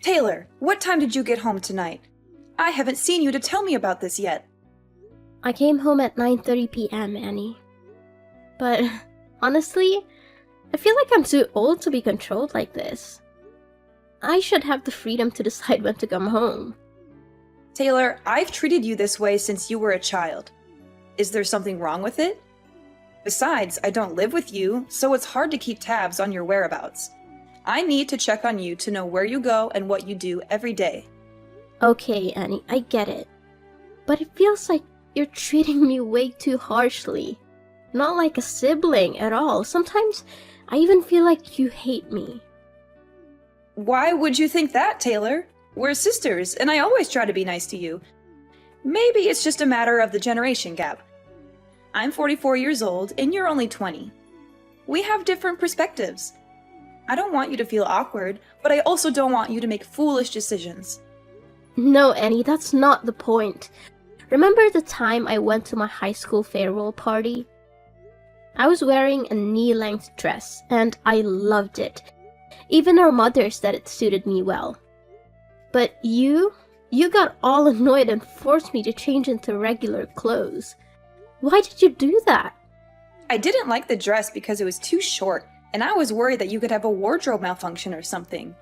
Taylor, what time did you get home tonight? I haven't seen you to tell me about this yet. I came home at 9:30 p.m., Annie. But honestly, I feel like I'm too old to be controlled like this. I should have the freedom to decide when to come home. Taylor, I've treated you this way since you were a child. Is there something wrong with it? Besides, I don't live with you, so it's hard to keep tabs on your whereabouts. I need to check on you to know where you go and what you do every day. Okay, Annie, I get it. But it feels like you're treating me way too harshly. Not like a sibling at all. Sometimes I even feel like you hate me. Why would you think that, Taylor? We're sisters, and I always try to be nice to you. Maybe it's just a matter of the generation gap. I'm 44 years old, and you're only 20. We have different perspectives. I don't want you to feel awkward, but I also don't want you to make foolish decisions. No, Annie, that's not the point. Remember the time I went to my high school farewell party? I was wearing a knee-length dress, and I loved it. Even our mother said it suited me well. But you got all annoyed and forced me to change into regular clothes. Why did you do that? I didn't like the dress because it was too short, and I was worried that you could have a wardrobe malfunction or something.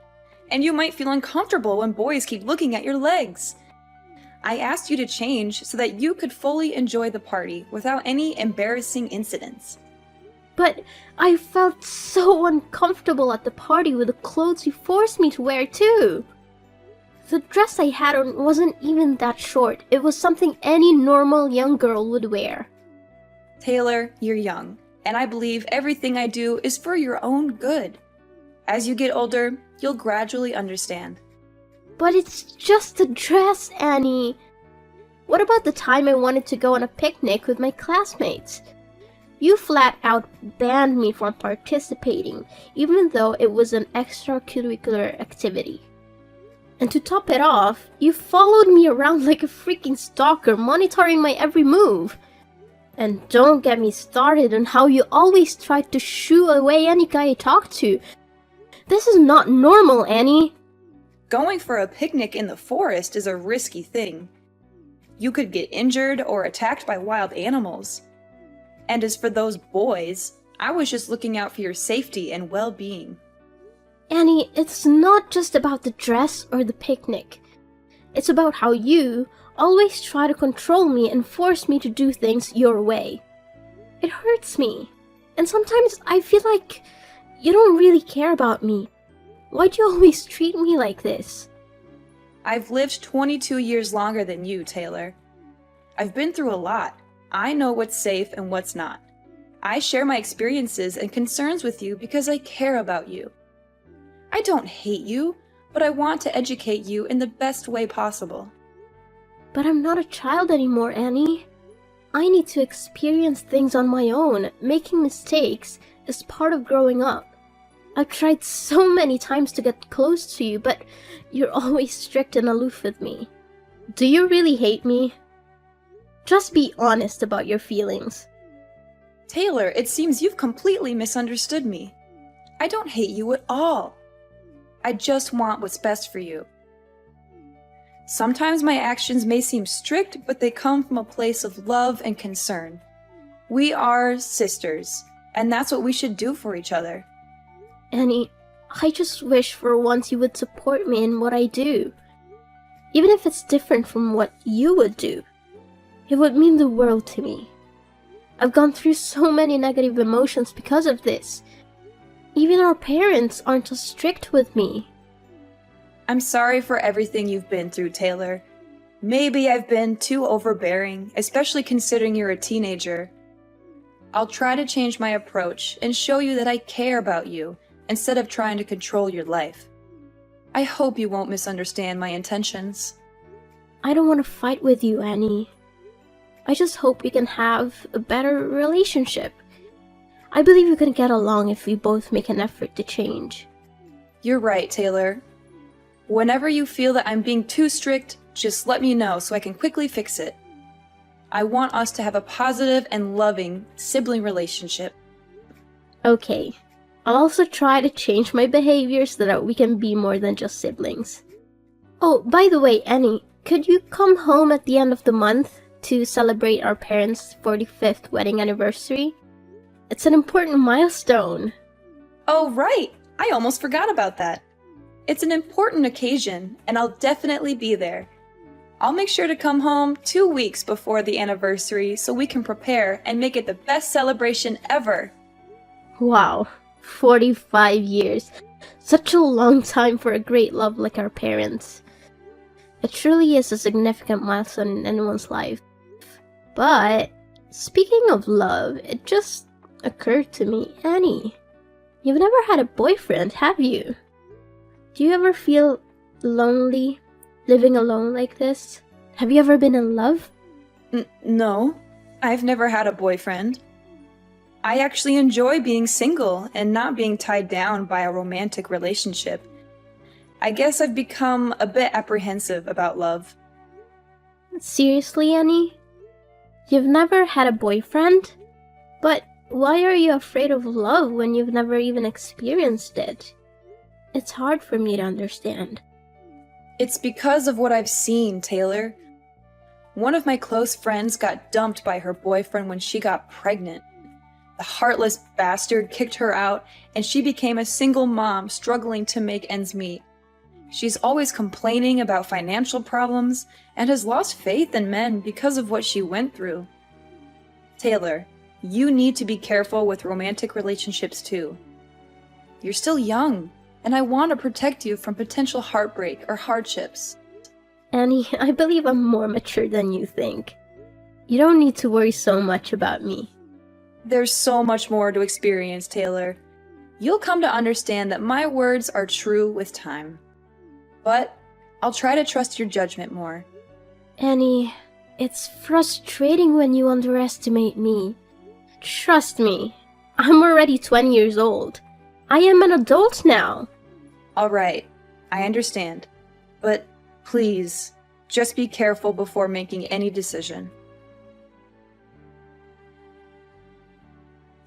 And you might feel uncomfortable when boys keep looking at your legs. I asked you to change so that you could fully enjoy the party without any embarrassing incidents. But I felt so uncomfortable at the party with the clothes you forced me to wear too. The dress I had on wasn't even that short. It was something any normal young girl would wear. Taylor, you're young, and I believe everything I do is for your own good. As you get older, you'll gradually understand. But it's just a dress, Annie. What about the time I wanted to go on a picnic with my classmates? You flat out banned me from participating, even though it was an extracurricular activity. And to top it off, you followed me around like a freaking stalker, monitoring my every move. And don't get me started on how you always tried to shoo away any guy I talked to. This is not normal, Annie. Going for a picnic in the forest is a risky thing. You could get injured or attacked by wild animals. And as for those boys, I was just looking out for your safety and well-being. Annie, it's not just about the dress or the picnic. It's about how you always try to control me and force me to do things your way. It hurts me. And sometimes I feel like you don't really care about me. Why do you always treat me like this? I've lived 22 years longer than you, Taylor. I've been through a lot. I know what's safe and what's not. I share my experiences and concerns with you because I care about you. I don't hate you, but I want to educate you in the best way possible. But I'm not a child anymore, Annie. I need to experience things on my own. Making mistakes is part of growing up. I've tried so many times to get close to you, but you're always strict and aloof with me. Do you really hate me? Just be honest about your feelings. Taylor, it seems you've completely misunderstood me. I don't hate you at all. I just want what's best for you. Sometimes my actions may seem strict, but they come from a place of love and concern. We are sisters, and that's what we should do for each other. Annie, I just wish for once you would support me in what I do. Even if it's different from what you would do. It would mean the world to me. I've gone through so many negative emotions because of this. Even our parents aren't as strict with me. I'm sorry for everything you've been through, Taylor. Maybe I've been too overbearing, especially considering you're a teenager. I'll try to change my approach and show you that I care about you instead of trying to control your life. I hope you won't misunderstand my intentions. I don't want to fight with you, Annie. I just hope we can have a better relationship. I believe we can get along if we both make an effort to change. You're right, Taylor. Whenever you feel that I'm being too strict, just let me know so I can quickly fix it. I want us to have a positive and loving sibling relationship. Okay. I'll also try to change my behavior so that we can be more than just siblings. Oh, by the way, Annie, could you come home at the end of the month to celebrate our parents' 45th wedding anniversary? It's an important milestone. Oh, right! I almost forgot about that. It's an important occasion, and I'll definitely be there. I'll make sure to come home 2 weeks before the anniversary so we can prepare and make it the best celebration ever. Wow, 45 years. Such a long time for a great love like our parents. It truly is a significant milestone in anyone's life. But, speaking of love, it just occurred to me, Annie, you've never had a boyfriend, have you? Do you ever feel lonely, living alone like this? Have you ever been in love? No, I've never had a boyfriend. I actually enjoy being single and not being tied down by a romantic relationship. I guess I've become a bit apprehensive about love. Seriously, Annie? You've never had a boyfriend? But why are you afraid of love when you've never even experienced it? It's hard for me to understand. It's because of what I've seen, Taylor. One of my close friends got dumped by her boyfriend when she got pregnant. The heartless bastard kicked her out, and she became a single mom struggling to make ends meet. She's always complaining about financial problems and has lost faith in men because of what she went through. Taylor, you need to be careful with romantic relationships too. You're still young, and I want to protect you from potential heartbreak or hardships. Annie, I believe I'm more mature than you think. You don't need to worry so much about me. There's so much more to experience, Taylor. You'll come to understand that my words are true with time. But I'll try to trust your judgment more. Annie, it's frustrating when you underestimate me. Trust me, I'm already 20 years old. I am an adult now. All right, I understand. But please, just be careful before making any decision.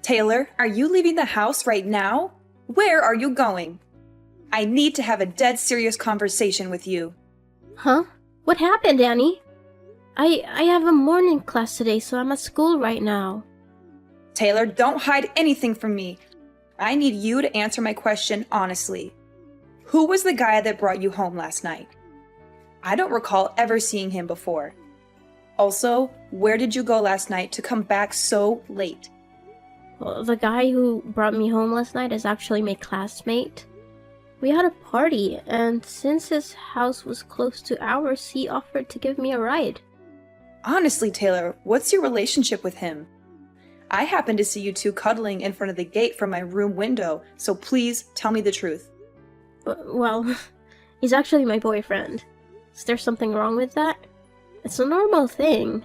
Taylor, are you leaving the house right now? Where are you going? I need to have a dead serious conversation with you. Huh? What happened, Annie? I have a morning class today, so I'm at school right now. Taylor, don't hide anything from me. I need you to answer my question honestly. Who was the guy that brought you home last night? I don't recall ever seeing him before. Also, where did you go last night to come back so late? Well, the guy who brought me home last night is actually my classmate. We had a party, and since his house was close to ours, he offered to give me a ride. Honestly, Taylor, what's your relationship with him? I happened to see you two cuddling in front of the gate from my room window, so please tell me the truth. Well, he's actually my boyfriend. Is there something wrong with that? It's a normal thing.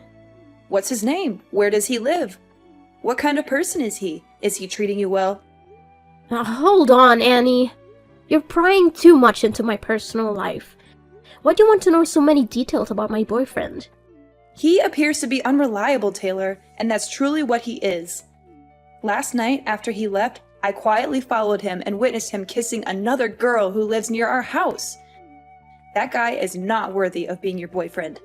What's his name? Where does he live? What kind of person is he? Is he treating you well? Now, hold on, Annie. You're prying too much into my personal life. Why do you want to know so many details about my boyfriend? He appears to be unreliable, Taylor, and that's truly what he is. Last night, after he left, I quietly followed him and witnessed him kissing another girl who lives near our house. That guy is not worthy of being your boyfriend.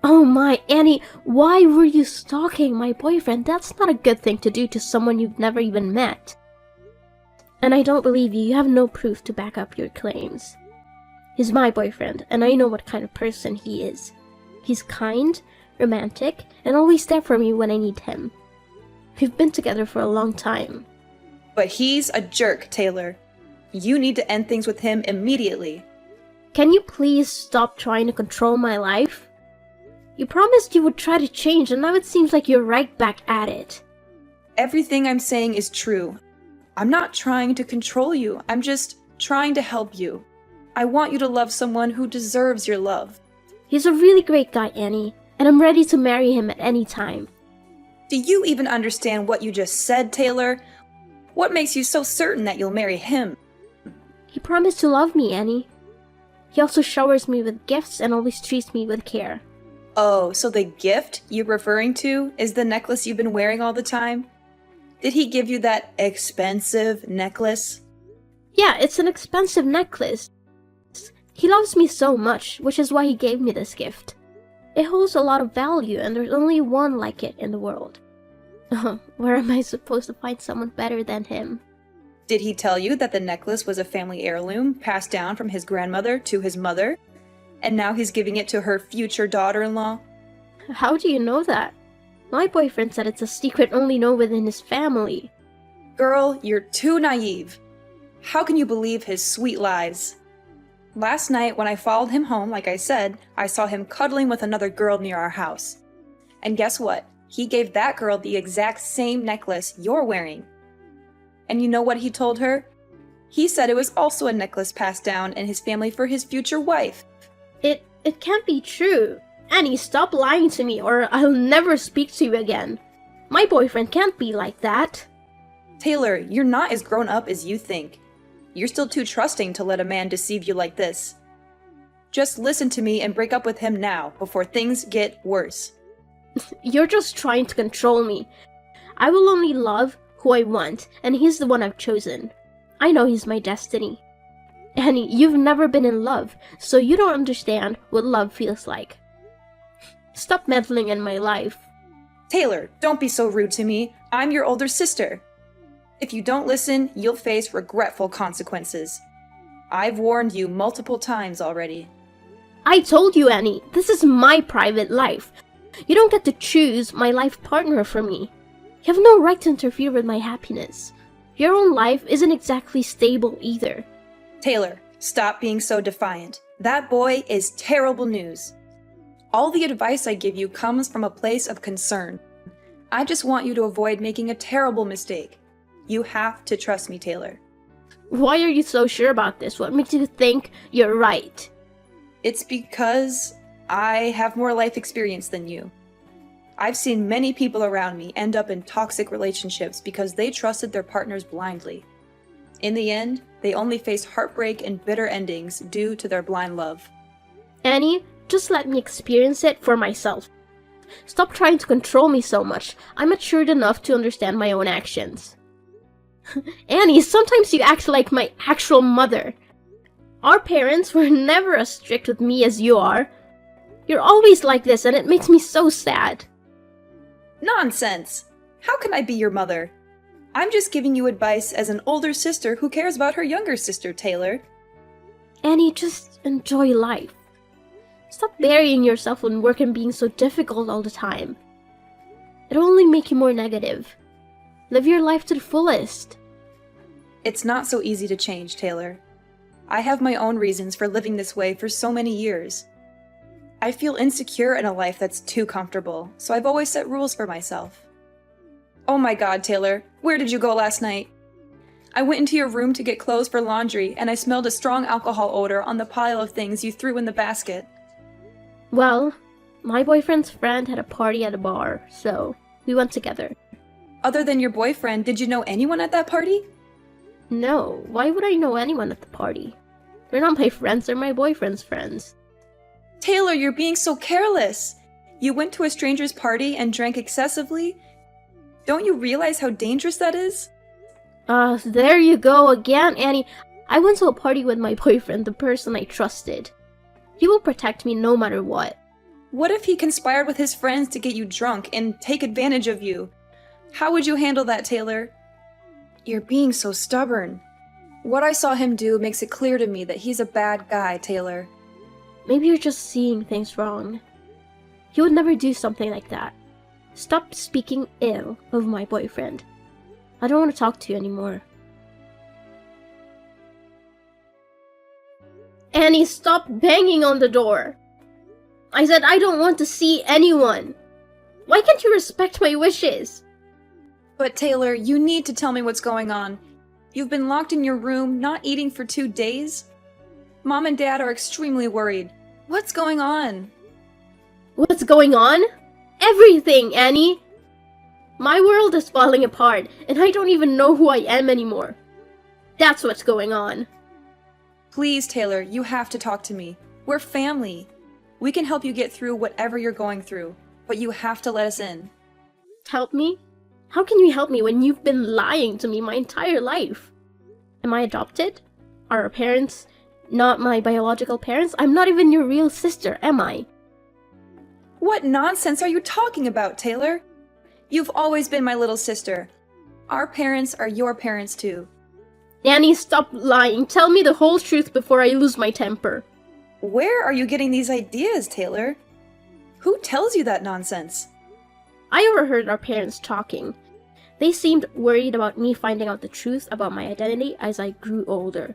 Oh my, Annie, why were you stalking my boyfriend? That's not a good thing to do to someone you've never even met. And I don't believe you. You have no proof to back up your claims. He's my boyfriend, and I know what kind of person he is. He's kind, romantic, and always there for me when I need him. We've been together for a long time. But he's a jerk, Taylor. You need to end things with him immediately. Can you please stop trying to control my life? You promised you would try to change, and now it seems like you're right back at it. Everything I'm saying is true. I'm not trying to control you. I'm just trying to help you. I want you to love someone who deserves your love. He's a really great guy, Annie, and I'm ready to marry him at any time. Do you even understand what you just said, Taylor? What makes you so certain that you'll marry him? He promised to love me, Annie. He also showers me with gifts and always treats me with care. Oh, so the gift you're referring to is the necklace you've been wearing all the time? Did he give you that expensive necklace? Yeah, it's an expensive necklace. He loves me so much, which is why he gave me this gift. It holds a lot of value, and there's only one like it in the world. Where am I supposed to find someone better than him? Did he tell you that the necklace was a family heirloom passed down from his grandmother to his mother? And now he's giving it to her future daughter-in-law? How do you know that? My boyfriend said it's a secret only known within his family. Girl, you're too naive. How can you believe his sweet lies? Last night, when I followed him home, like I said, I saw him cuddling with another girl near our house. And guess what? He gave that girl the exact same necklace you're wearing. And you know what he told her? He said it was also a necklace passed down in his family for his future wife. It can't be true. Annie, stop lying to me or I'll never speak to you again. My boyfriend can't be like that. Taylor, you're not as grown up as you think. You're still too trusting to let a man deceive you like this. Just listen to me and break up with him now, before things get worse. You're just trying to control me. I will only love who I want, and he's the one I've chosen. I know he's my destiny. Annie, you've never been in love, so you don't understand what love feels like. Stop meddling in my life. Taylor, don't be so rude to me. I'm your older sister. If you don't listen, you'll face regretful consequences. I've warned you multiple times already. I told you, Annie, this is my private life. You don't get to choose my life partner for me. You have no right to interfere with my happiness. Your own life isn't exactly stable either. Taylor, stop being so defiant. That boy is terrible news. All the advice I give you comes from a place of concern. I just want you to avoid making a terrible mistake. You have to trust me, Taylor. Why are you so sure about this? What makes you think you're right? It's because I have more life experience than you. I've seen many people around me end up in toxic relationships because they trusted their partners blindly. In the end, they only faced heartbreak and bitter endings due to their blind love. Annie, just let me experience it for myself. Stop trying to control me so much. I'm matured enough to understand my own actions. Annie, sometimes you act like my actual mother. Our parents were never as strict with me as you are. You're always like this, and it makes me so sad. Nonsense! How can I be your mother? I'm just giving you advice as an older sister who cares about her younger sister, Taylor. Annie, just enjoy life. Stop burying yourself in work and being so difficult all the time. It'll only make you more negative. Live your life to the fullest. It's not so easy to change, Taylor. I have my own reasons for living this way for so many years. I feel insecure in a life that's too comfortable, so I've always set rules for myself. Oh my God, Taylor, where did you go last night? I went into your room to get clothes for laundry, and I smelled a strong alcohol odor on the pile of things you threw in the basket. Well, my boyfriend's friend had a party at a bar, so we went together. Other than your boyfriend, did you know anyone at that party? No, why would I know anyone at the party? They're not my friends, they're my boyfriend's friends. Taylor, you're being so careless. You went to a stranger's party and drank excessively? Don't you realize how dangerous that is? There you go again, Annie. I went to a party with my boyfriend, the person I trusted. He will protect me no matter what. What if he conspired with his friends to get you drunk and take advantage of you? How would you handle that, Taylor? You're being so stubborn. What I saw him do makes it clear to me that he's a bad guy, Taylor. Maybe you're just seeing things wrong. He would never do something like that. Stop speaking ill of my boyfriend. I don't want to talk to you anymore. Annie, stop banging on the door. I said I don't want to see anyone. Why can't you respect my wishes? But Taylor, you need to tell me what's going on. You've been locked in your room, not eating for 2 days? Mom and Dad are extremely worried. What's going on? What's going on? Everything, Annie! My world is falling apart, and I don't even know who I am anymore. That's what's going on. Please, Taylor, you have to talk to me. We're family. We can help you get through whatever you're going through, but you have to let us in. Help me? How can you help me when you've been lying to me my entire life? Am I adopted? Are our parents not my biological parents. I'm not even your real sister, am I? What nonsense are you talking about, Taylor? You've always been my little sister. Our parents are your parents too. Annie, stop lying. Tell me the whole truth before I lose my temper. Where are you getting these ideas, Taylor? Who tells you that nonsense? I overheard our parents talking. They seemed worried about me finding out the truth about my identity as I grew older.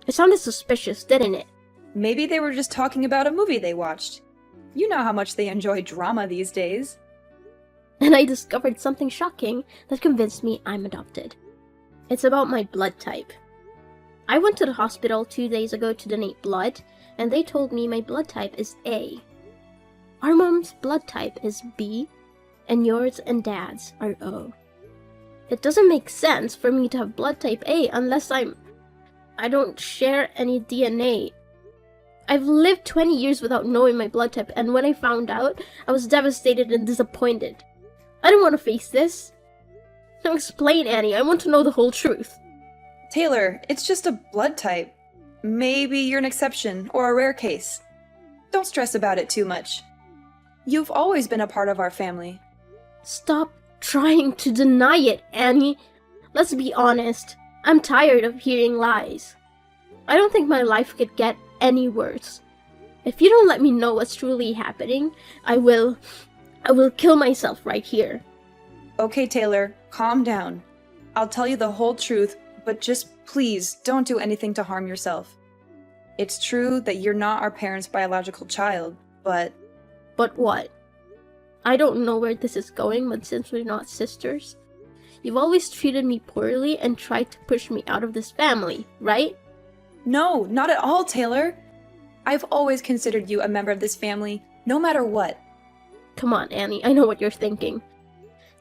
It sounded suspicious, didn't it? Maybe they were just talking about a movie they watched. You know how much they enjoy drama these days. And I discovered something shocking that convinced me I'm adopted. It's about my blood type. I went to the hospital 2 days ago to donate blood, and they told me my blood type is A. Our mom's blood type is B, and yours and dad's are O. It doesn't make sense for me to have blood type A unless I don't share any DNA. I've lived 20 years without knowing my blood type, and when I found out, I was devastated and disappointed. I don't want to face this. Now explain, Annie. I want to know the whole truth. Taylor, it's just a blood type. Maybe you're an exception or a rare case. Don't stress about it too much. You've always been a part of our family. Stop trying to deny it, Annie. Let's be honest. I'm tired of hearing lies. I don't think my life could get any worse. If you don't let me know what's truly happening, I will kill myself right here. Okay, Taylor, calm down. I'll tell you the whole truth, but just please don't do anything to harm yourself. It's true that you're not our parents' biological child, but... But what? I don't know where this is going, but since we're not sisters, you've always treated me poorly and tried to push me out of this family, right? No, not at all, Taylor. I've always considered you a member of this family, no matter what. Come on, Annie, I know what you're thinking.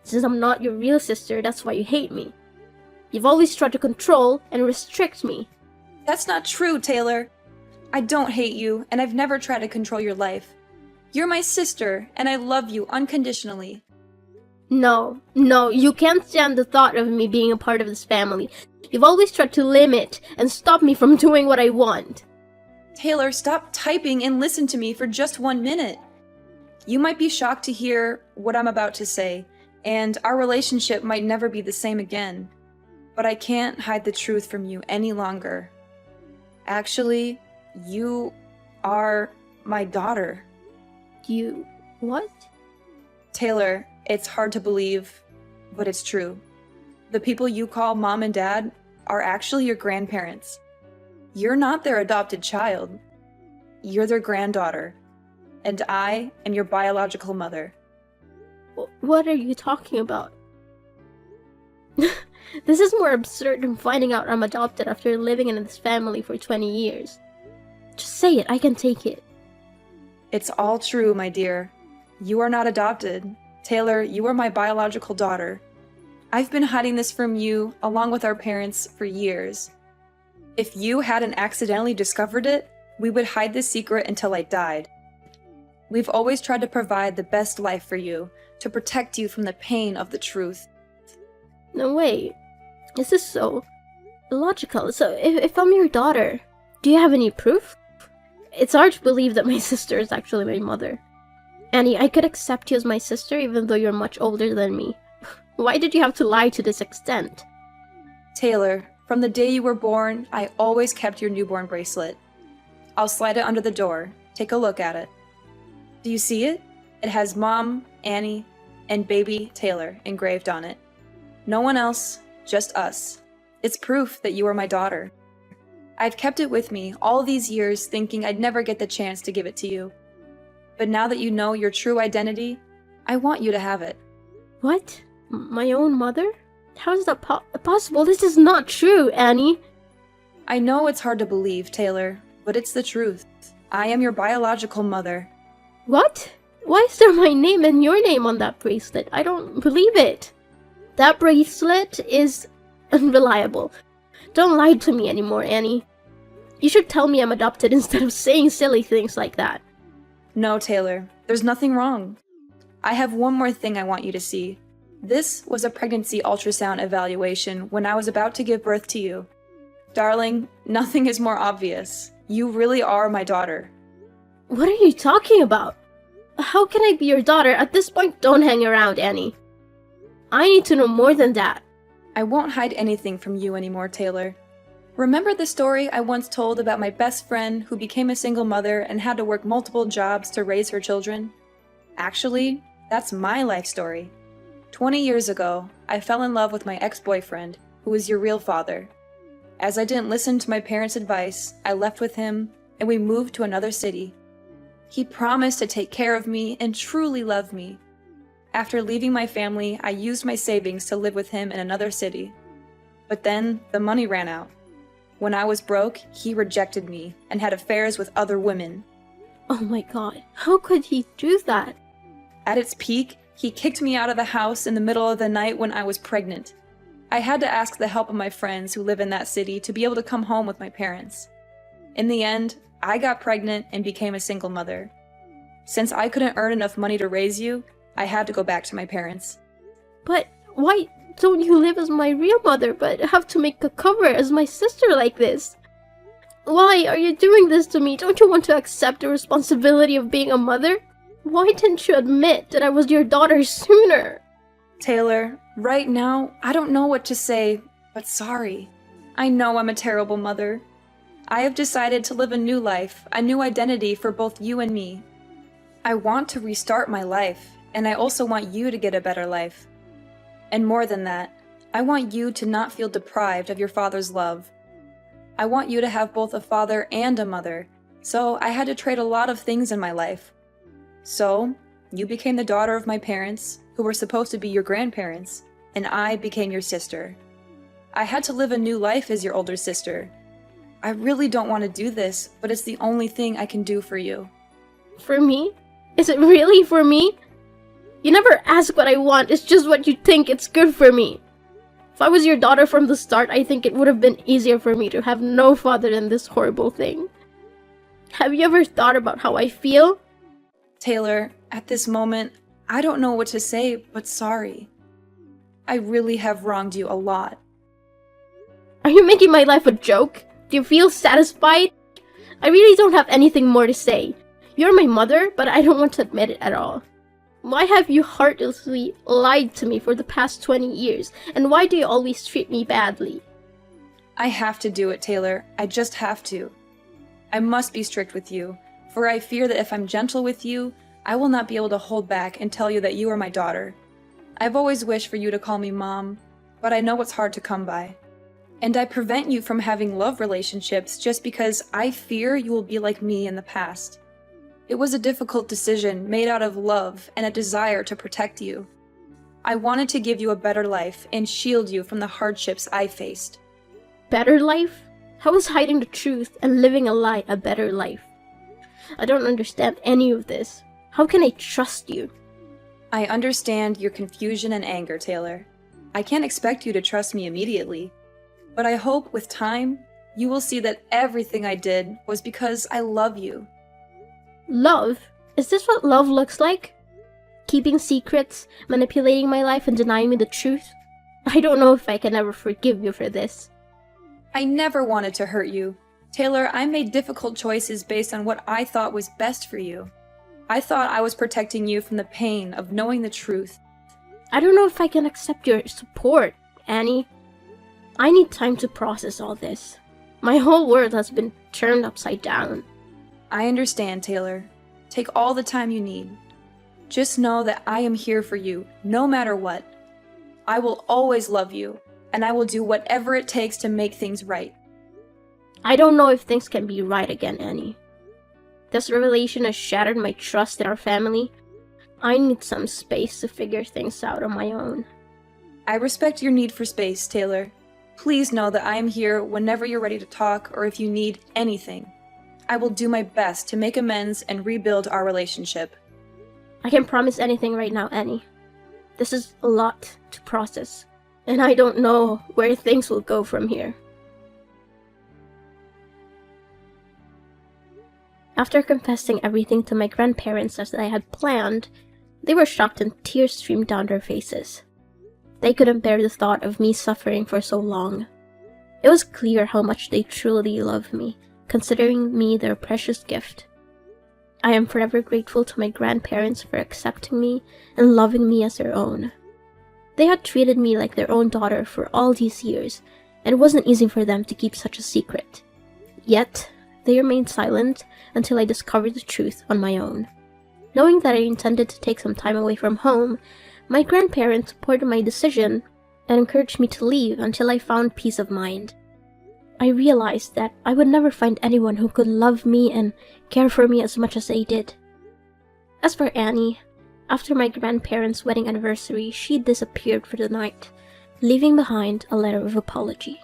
Since I'm not your real sister, that's why you hate me. You've always tried to control and restrict me. That's not true, Taylor. I don't hate you, and I've never tried to control your life. You're my sister, and I love you unconditionally. No, you can't stand the thought of me being a part of this family. You've always tried to limit and stop me from doing what I want. Taylor, stop typing and listen to me for just 1 minute. You might be shocked to hear what I'm about to say, and our relationship might never be the same again. But I can't hide the truth from you any longer. Actually, you are my daughter. You... what? Taylor, it's hard to believe, but it's true. The people you call mom and dad are actually your grandparents. You're not their adopted child. You're their granddaughter. And I am your biological mother. What are you talking about? This is more absurd than finding out I'm adopted after living in this family for 20 years. Just say it, I can take it. It's all true, my dear. You are not adopted. Taylor, you are my biological daughter. I've been hiding this from you, along with our parents, for years. If you hadn't accidentally discovered it, we would hide this secret until I died. We've always tried to provide the best life for you, to protect you from the pain of the truth. No, wait. Is this so illogical? So, if I'm your daughter, do you have any proof? It's hard to believe that my sister is actually my mother. Annie, I could accept you as my sister even though you're much older than me. Why did you have to lie to this extent? Taylor, from the day you were born, I always kept your newborn bracelet. I'll slide it under the door. Take a look at it. Do you see it? It has Mom, Annie, and baby Taylor engraved on it. No one else, just us. It's proof that you are my daughter. I've kept it with me all these years thinking I'd never get the chance to give it to you. But now that you know your true identity, I want you to have it. What? My own mother? How is that possible? This is not true, Annie. I know it's hard to believe, Taylor, but it's the truth. I am your biological mother. What? Why is there my name and your name on that bracelet? I don't believe it. That bracelet is unreliable. Don't lie to me anymore, Annie. You should tell me I'm adopted instead of saying silly things like that. No, Taylor, there's nothing wrong. I have one more thing I want you to see. This was a pregnancy ultrasound evaluation when I was about to give birth to you. Darling, nothing is more obvious. You really are my daughter. What are you talking about? How can I be your daughter? At this point, don't hang around, Annie. I need to know more than that. I won't hide anything from you anymore, Taylor. Remember the story I once told about my best friend who became a single mother and had to work multiple jobs to raise her children? Actually, that's my life story. 20 years ago, I fell in love with my ex-boyfriend, who was your real father. As I didn't listen to my parents' advice, I left with him, and we moved to another city. He promised to take care of me and truly love me. After leaving my family, I used my savings to live with him in another city. But then, the money ran out. When I was broke, he rejected me and had affairs with other women. Oh my god, how could he do that? At its peak, he kicked me out of the house in the middle of the night when I was pregnant. I had to ask the help of my friends who live in that city to be able to come home with my parents. In the end, I got pregnant and became a single mother. Since I couldn't earn enough money to raise you, I had to go back to my parents. But why don't you live as my real mother but have to make a cover as my sister like this? Why are you doing this to me? Don't you want to accept the responsibility of being a mother? Why didn't you admit that I was your daughter sooner? Taylor, right now, I don't know what to say, but sorry. I know I'm a terrible mother. I have decided to live a new life, a new identity for both you and me. I want to restart my life, and I also want you to get a better life. And more than that, I want you to not feel deprived of your father's love. I want you to have both a father and a mother, so I had to trade a lot of things in my life. So, you became the daughter of my parents, who were supposed to be your grandparents, and I became your sister. I had to live a new life as your older sister. I really don't want to do this, but it's the only thing I can do for you. For me? Is it really for me? You never ask what I want, it's just what you think it's good for me. If I was your daughter from the start, I think it would have been easier for me to have no father than this horrible thing. Have you ever thought about how I feel? Taylor, at this moment, I don't know what to say, but sorry. I really have wronged you a lot. Are you making my life a joke? Do you feel satisfied? I really don't have anything more to say. You're my mother, but I don't want to admit it at all. Why have you heartlessly lied to me for the past 20 years? And why do you always treat me badly? I have to do it, Taylor. I just have to. I must be strict with you, for I fear that if I'm gentle with you, I will not be able to hold back and tell you that you are my daughter. I've always wished for you to call me Mom, but I know it's hard to come by. And I prevent you from having love relationships just because I fear you will be like me in the past. It was a difficult decision made out of love and a desire to protect you. I wanted to give you a better life and shield you from the hardships I faced. Better life? How is hiding the truth and living a lie a better life? I don't understand any of this. How can I trust you? I understand your confusion and anger, Taylor. I can't expect you to trust me immediately, but I hope with time, you will see that everything I did was because I love you. Love? Is this what love looks like? Keeping secrets, manipulating my life, and denying me the truth? I don't know if I can ever forgive you for this. I never wanted to hurt you. Taylor, I made difficult choices based on what I thought was best for you. I thought I was protecting you from the pain of knowing the truth. I don't know if I can accept your support, Annie. I need time to process all this. My whole world has been turned upside down. I understand, Taylor. Take all the time you need. Just know that I am here for you, no matter what. I will always love you, and I will do whatever it takes to make things right. I don't know if things can be right again, Annie. This revelation has shattered my trust in our family. I need some space to figure things out on my own. I respect your need for space, Taylor. Please know that I am here whenever you're ready to talk or if you need anything. I will do my best to make amends and rebuild our relationship. I can't promise anything right now, Annie. This is a lot to process, and I don't know where things will go from here. After confessing everything to my grandparents as I had planned, they were shocked and tears streamed down their faces. They couldn't bear the thought of me suffering for so long. It was clear how much they truly loved me, considering me their precious gift. I am forever grateful to my grandparents for accepting me and loving me as their own. They had treated me like their own daughter for all these years, and it wasn't easy for them to keep such a secret. Yet, they remained silent until I discovered the truth on my own. Knowing that I intended to take some time away from home, my grandparents supported my decision and encouraged me to leave until I found peace of mind. I realized that I would never find anyone who could love me and care for me as much as they did. As for Annie, after my grandparents' wedding anniversary, she disappeared for the night, leaving behind a letter of apology.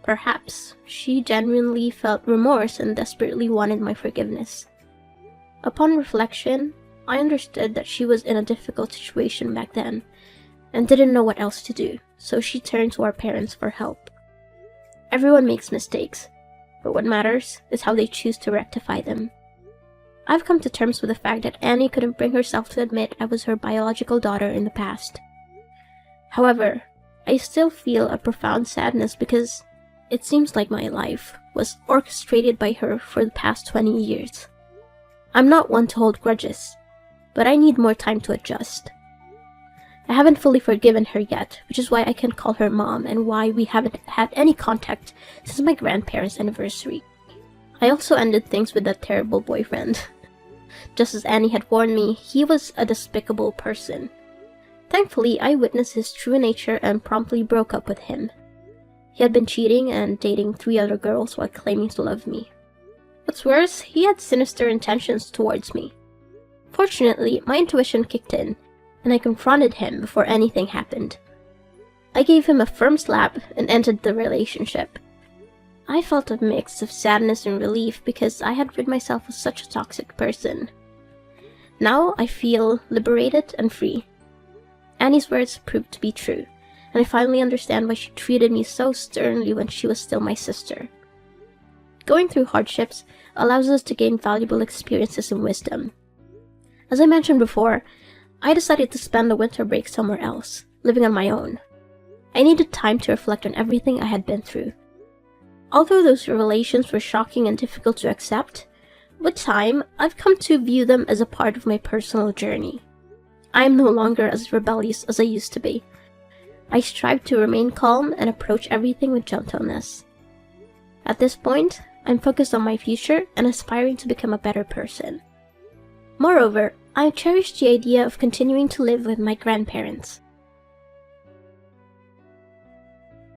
Perhaps she genuinely felt remorse and desperately wanted my forgiveness. Upon reflection, I understood that she was in a difficult situation back then and didn't know what else to do, so she turned to our parents for help. Everyone makes mistakes, but what matters is how they choose to rectify them. I've come to terms with the fact that Annie couldn't bring herself to admit I was her biological daughter in the past. However, I still feel a profound sadness because it seems like my life was orchestrated by her for the past 20 years. I'm not one to hold grudges, but I need more time to adjust. I haven't fully forgiven her yet, which is why I can't call her mom and why we haven't had any contact since my grandparents' anniversary. I also ended things with that terrible boyfriend. Just as Annie had warned me, he was a despicable person. Thankfully, I witnessed his true nature and promptly broke up with him. He had been cheating and dating 3 other girls while claiming to love me. What's worse, he had sinister intentions towards me. Fortunately, my intuition kicked in, and I confronted him before anything happened. I gave him a firm slap and ended the relationship. I felt a mix of sadness and relief because I had rid myself of such a toxic person. Now I feel liberated and free. Annie's words proved to be true, and I finally understand why she treated me so sternly when she was still my sister. Going through hardships allows us to gain valuable experiences and wisdom. As I mentioned before, I decided to spend the winter break somewhere else, living on my own. I needed time to reflect on everything I had been through. Although those revelations were shocking and difficult to accept, with time, I've come to view them as a part of my personal journey. I am no longer as rebellious as I used to be. I strive to remain calm and approach everything with gentleness. At this point, I'm focused on my future and aspiring to become a better person. Moreover, I cherish the idea of continuing to live with my grandparents.